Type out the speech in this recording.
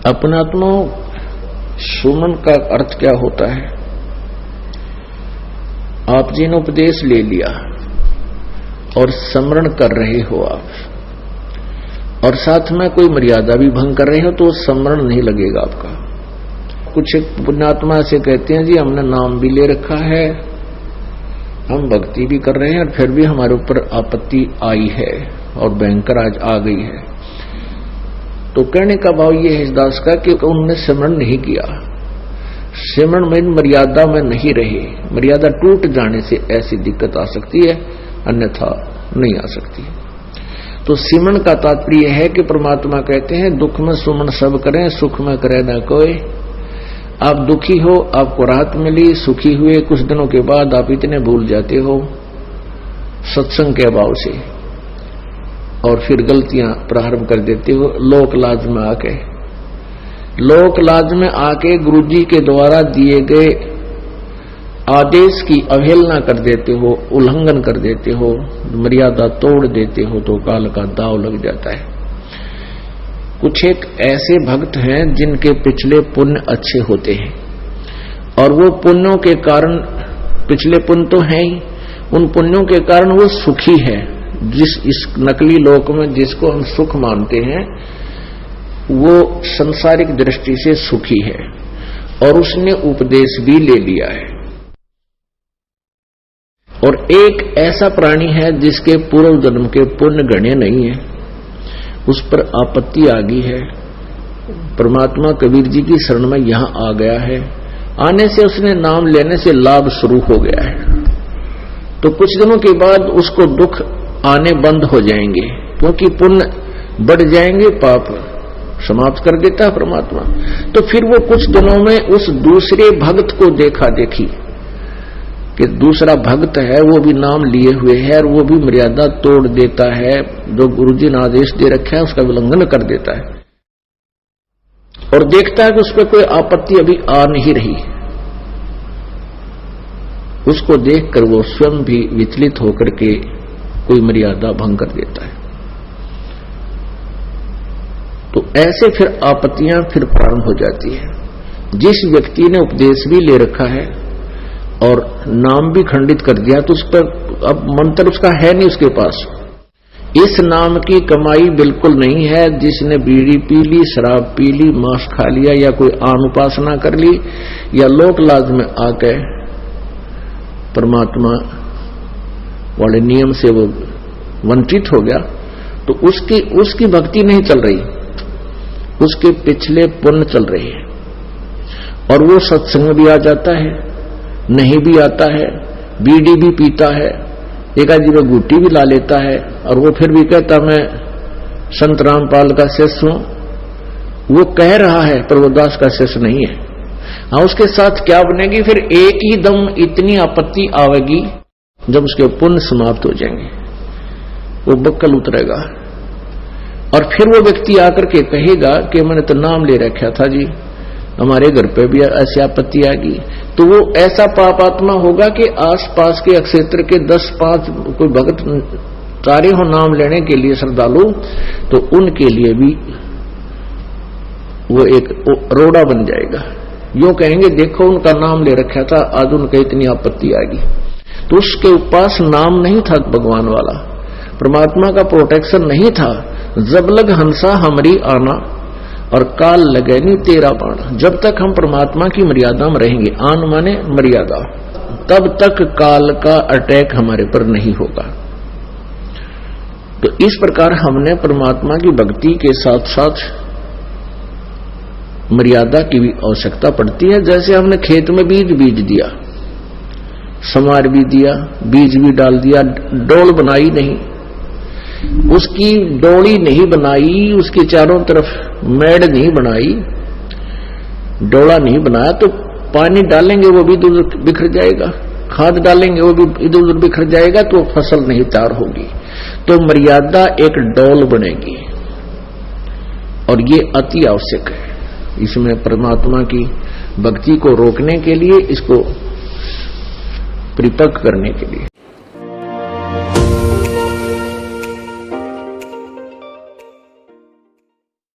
अपनात्मा सुमन का अर्थ क्या होता है? आप जी ने उपदेश ले लिया और स्मरण कर रहे हो आप, और साथ में कोई मर्यादा भी भंग कर रहे हो तो स्मरण नहीं लगेगा आपका। कुछ पुण्यात्मा से कहते हैं जी हमने नाम भी ले रखा है, हम भक्ति भी कर रहे हैं, और फिर भी हमारे ऊपर आपत्ति आई है और भयंकर आज आ गई है। तो कहने का भाव ये है इस दास का कि उन्होंने स्मरण नहीं किया, स्मरण में मर्यादा में नहीं रहे। मर्यादा टूट जाने से ऐसी दिक्कत आ सकती है, अन्यथा नहीं आ सकती। तो सिमरण का तात्पर्य है कि परमात्मा कहते हैं दुख में सुमन सब करें, सुख में करे ना कोई। आप दुखी हो, आपको राहत मिली, सुखी हुए, कुछ दिनों के बाद आप इतने भूल जाते हो सत्संग के अभाव से, और फिर गलतियां प्रारंभ कर देते हो। लोक लाज में आके, लोक लाज में आके गुरुजी के द्वारा दिए गए आदेश की अवहेलना कर देते हो, उल्लंघन कर देते हो, मर्यादा तोड़ देते हो, तो काल का दाव लग जाता है। कुछ एक ऐसे भक्त हैं जिनके पिछले पुण्य अच्छे होते हैं, और वो पुण्यों के कारण, पिछले पुण्य तो हैं ही, उन पुण्यों के कारण वो सुखी है। जिस इस नकली लोक में जिसको हम सुख मानते हैं वो संसारिक दृष्टि से सुखी है, और उसने उपदेश भी ले लिया है। और एक ऐसा प्राणी है जिसके पूर्व जन्म के पुण्य गणे नहीं है, उस पर आपत्ति आ गई है। परमात्मा कबीर जी की शरण में यहां आ गया है, आने से उसने नाम लेने से लाभ शुरू हो गया है। तो कुछ दिनों के बाद उसको दुख आने बंद हो जाएंगे, क्योंकि पुण्य बढ़ जाएंगे, पाप समाप्त कर देता है परमात्मा। तो फिर वो कुछ दिनों में उस दूसरे भक्त को देखा देखी कि दूसरा भक्त है, वो भी नाम लिए हुए है, और वो भी मर्यादा तोड़ देता है, जो गुरुजी ने आदेश दे रखा है उसका उल्लंघन कर देता है, और देखता है कि उस पर कोई आपत्ति अभी आ नहीं रही। उसको देखकर वो स्वयं भी विचलित होकर के कोई मर्यादा भंग कर देता है। तो ऐसे फिर आपत्तियां फिर प्रारंभ हो जाती है। जिस व्यक्ति ने उपदेश भी ले रखा है और नाम भी खंडित कर दिया, तो उस पर अब मंत्र उसका है नहीं उसके पास, इस नाम की कमाई बिल्कुल नहीं है। जिसने बीड़ी पी ली, शराब पी ली, मांस खा लिया, या कोई आन उपासना कर ली, या लोक लाज में आके परमात्मा वाले नियम से वो वंचित हो गया, तो उसकी भक्ति नहीं चल रही, उसके पिछले पुण्य चल रहे हैं। और वो सत्संग भी आ जाता है, नहीं भी आता है, बीड़ी भी पीता है, एक आदमी में गुट्टी भी ला लेता है, और वो फिर भी कहता मैं संत रामपाल का शिष्य हूं। वो कह रहा है पर वो दास का शिष्य नहीं है। हाँ, उसके साथ क्या बनेगी? फिर एक ही दम इतनी आपत्ति आवेगी जब उसके पुण्य समाप्त हो जाएंगे, वो बक्कल उतरेगा, और फिर वो व्यक्ति आकर के कहेगा कि मैंने तो नाम ले रखा था जी, हमारे घर पे भी ऐसी आपत्ति आ गई। तो वो ऐसा पापात्मा होगा कि आसपास के क्षेत्र के 10-5 कोई भक्त सारे हो नाम लेने के लिए श्रद्धालु, तो उनके लिए भी वो एक रोड़ा बन जाएगा। यूं कहेंगे देखो उनका नाम ले रखा था, आज उनका इतनी आपत्ति आ गई। तो उसके पास नाम नहीं था भगवान वाला, परमात्मा का प्रोटेक्शन नहीं था। जब लग हंसा हमरी आना, और काल लगे नहीं तेरा बाणा। जब तक हम परमात्मा की मर्यादा में रहेंगे, आन माने मर्यादा, तब तक काल का अटैक हमारे पर नहीं होगा। तो इस प्रकार हमने परमात्मा की भक्ति के साथ साथ मर्यादा की भी आवश्यकता पड़ती है। जैसे हमने खेत में बीज दिया, समार भी दिया, बीज भी डाल दिया, डोल बनाई नहीं, उसकी डोली नहीं बनाई, उसके चारों तरफ मेड़ नहीं बनाई, डोला नहीं बनाया, तो पानी डालेंगे वो भी इधर बिखर जाएगा, खाद डालेंगे वो भी इधर उधर बिखर जाएगा, तो फसल नहीं तैयार होगी। तो मर्यादा एक डोल बनेगी, और ये अति आवश्यक है इसमें परमात्मा की भक्ति को रोकने के लिए, इसको परिपक्व करने के लिए।